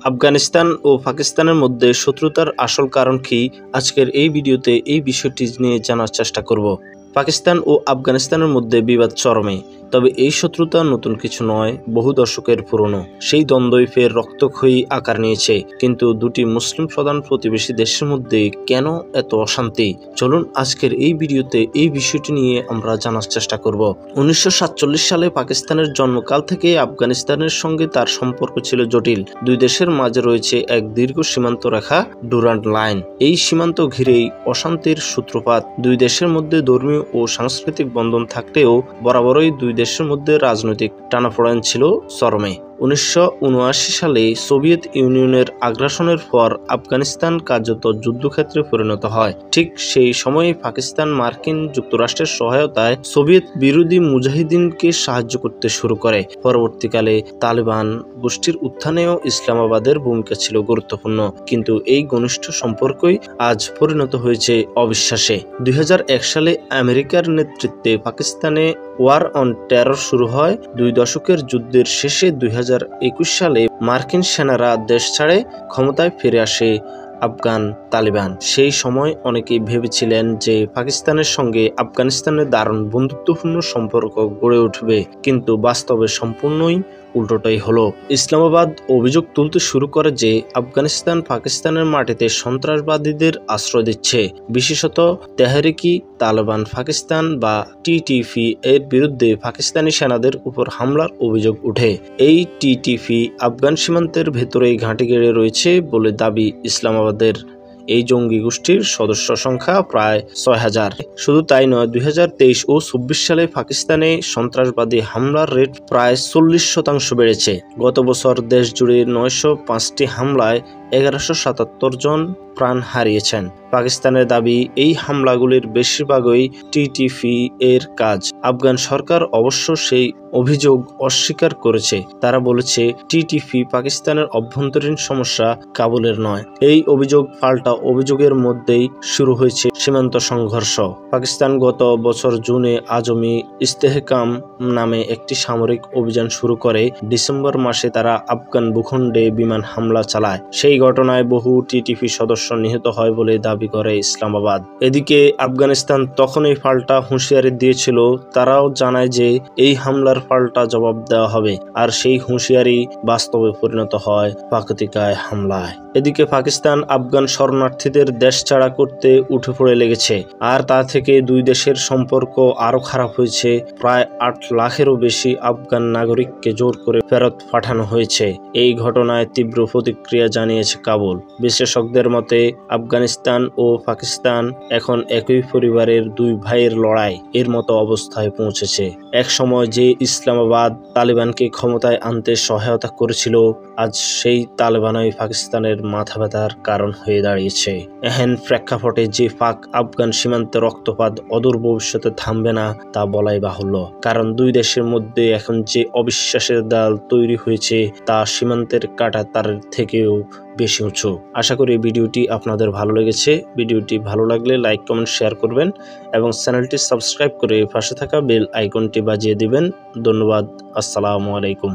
আফগানিস্তান ও পাকিস্তানের মধ্যে শত্রুতার আসল কারণ কি? আজকের এই ভিডিওতে এই বিষয়টি নিয়ে জানার চেষ্টা করব। পাকিস্তান ও আফগানিস্তানের মধ্যে বিবাদ চরমে, তবে এই শত্রুতা নতুন কিছু নয়, বহু দশকের পুরনো। সেই দ্বন্দ্বই ফের রক্তক্ষয়ী আকার নিয়েছে। কিন্তু দুটি মুসলিম প্রধান প্রতিবেশী দেশের মধ্যে কেন এত অশান্তি? চলুন আজকের এই ভিডিওতে এই বিষয়টি নিয়ে আমরা জানার চেষ্টা করব। 1947 সালে পাকিস্তানের জন্মকাল থেকে আফগানিস্তানের সঙ্গে তার সম্পর্ক ছিল জটিল। দুই দেশের মাঝে রয়েছে এক দীর্ঘ সীমান্ত রেখা, ডুরান্ড লাইন। এই সীমান্ত ঘিরেই অশান্তির সূত্রপাত। দুই দেশের মধ্যে ধর্মীয় ও সাংস্কৃতিক বন্ধন থাকলেও বরাবরই দুই দেশের মধ্যে রাজনৈতিক টানাপোড়েন ছিল চরমে। 1979 সালে সোভিয়েত ইউনিয়নের আগ্রাসনের পর আফগানিস্তান কার্যত যুদ্ধক্ষেত্রে পরিণত হয়। ঠিক সেই সময়ে পাকিস্তান মার্কিন যুক্তরাষ্ট্রের সহায়তায় সোভিয়েত বিরোধী মুজাহিদিনকে সাহায্য করতে শুরু করে। পরবর্তীকালে তালেবান গোষ্ঠীর উত্থানেও ইসলামাবাদের ভূমিকা ছিল গুরুত্বপূর্ণ, কিন্তু এই ঘনিষ্ঠ সম্পর্কই আজ পরিণত হয়েছে অবিশ্বাসে। 2001 সালে আমেরিকার নেতৃত্বে পাকিস্তানে ওয়ার অন টেরর শুরু হয়। 2 দশকের যুদ্ধের শেষে 2021 সালে মার্কিন সেনারা দেশ ছাড়ে ক্ষমতায় ফিরে আসে আফগান তালিবান। সেই সময় অনেকেই ভেবেছিলেন যে পাকিস্তানের সঙ্গে আফগানিস্তানের দারুণ বন্ধুত্বপূর্ণ সম্পর্ক গড়ে উঠবে, কিন্তু বাস্তবে সম্পূর্ণই উল্টোটাই হলো। ইসলামাবাদ অভিযোগ তুলতে শুরু করে যে আফগানিস্তান পাকিস্তানের মাটিতে সন্ত্রাসবাদীদের আশ্রয় দিচ্ছে। বিশেষত তেহরিকি তালেবান পাকিস্তান বা টিটিপি এর বিরুদ্ধে পাকিস্তানি সেনাদের উপর হামলার অভিযোগ ওঠে। এই টিটিপি আফগান সীমান্তের ভেতরেই ঘাঁটি গেড়ে রয়েছে বলে দাবি ইসলামাবাদের। এই জঙ্গি গোষ্ঠীর সদস্য সংখ্যা প্রায় 6000। শুধু তাই নয়, 2023 ও 24 সালে পাকিস্তানে সন্ত্রাসবাদী হামলার রেট প্রায় 40% বেড়েছে। গত বছর দেশ জুড়ে 905টি হামলায় 1177 জন প্রাণ হারিয়েছেন। পাকিস্তানের দাবি এই হামলাগুলির বেশিরভাগই টিটিপি এর কাজ। আফগান সরকার অবশ্য সেই অভিযোগ অস্বীকার করেছে। তারা বলেছে টিটিপি পাকিস্তানের অভ্যন্তরীণ সমস্যা, কাবুলের নয়। এই অভিযোগ পাল্টা অভিযোগের মধ্যেই শুরু হয়েছে সীমান্ত সংঘর্ষ। পাকিস্তান গত বছর জুনে আজমি ইস্তেহকাম নামে একটি সামরিক অভিযান শুরু করে। ডিসেম্বর মাসে তারা আফগান ভূখণ্ডে বিমান হামলা চালায়। সেই ঘটনায় বহু টিটিপি সদস্য নিহত হয় বলে দাবি করে ইসলামাবাদ। এদিকে আফগানিস্তান তখনই পাল্টা হুঁশিয়ারি দিয়েছিল। তারাও জানায় যে এই হামলার পাল্টা জবাব দেওয়া হবে, আর সেই হুঁশিয়ারি বাস্তবে পরিণত হয় প্রাকৃতিকায় হামলায়। এদিকে পাকিস্তান আফগান শরণার্থীদের দেশ ছাড়া করতে উঠে পড়ে লেগেছে, আর তা থেকে দুই দেশের সম্পর্ক আরো খারাপ হয়েছে। প্রায় 8 লাখেরও বেশি আফগান নাগরিককে জোর করে ফেরত পাঠানো হয়েছে। এই ঘটনায় তীব্র প্রতিক্রিয়া জানিয়েছে কাবুল। বিশেষজ্ঞদের মতে আফগানিস্তান ও পাকিস্তান এখন একই পরিবারের দুই ভাইয়ের লড়াই এর মতো অবস্থায় পৌঁছেছে। এক সময় যে ইসলামাবাদ তালিবানকে ক্ষমতায় আনতে সহায়তা করেছিল, আজ সেই তালেবানই পাকিস্তানের মাথা ব্যথার কারণ হয়ে দাঁড়িয়েছে। এহেন প্রেক্ষাপটে যে পাক আফগান সীমান্তে রক্তপাত অদূর ভবিষ্যতে থামবে না তা বলাই বাহুল্য। কারণ দুই দেশের মধ্যে এখন যে অবিশ্বাসের দেয়াল তৈরি হয়েছে তা সীমান্তের কাঁটাতারের থেকেও বেশি উঁচু। আশা করি ভিডিওটি আপনাদের ভালো লেগেছে। ভিডিওটি ভালো লাগলে লাইক, কমেন্ট, শেয়ার করবেন এবং চ্যানেলটি সাবস্ক্রাইব করে পাশে থাকা বেল আইকনটি বাজিয়ে দিবেন। ধন্যবাদ। আসসালামু আলাইকুম।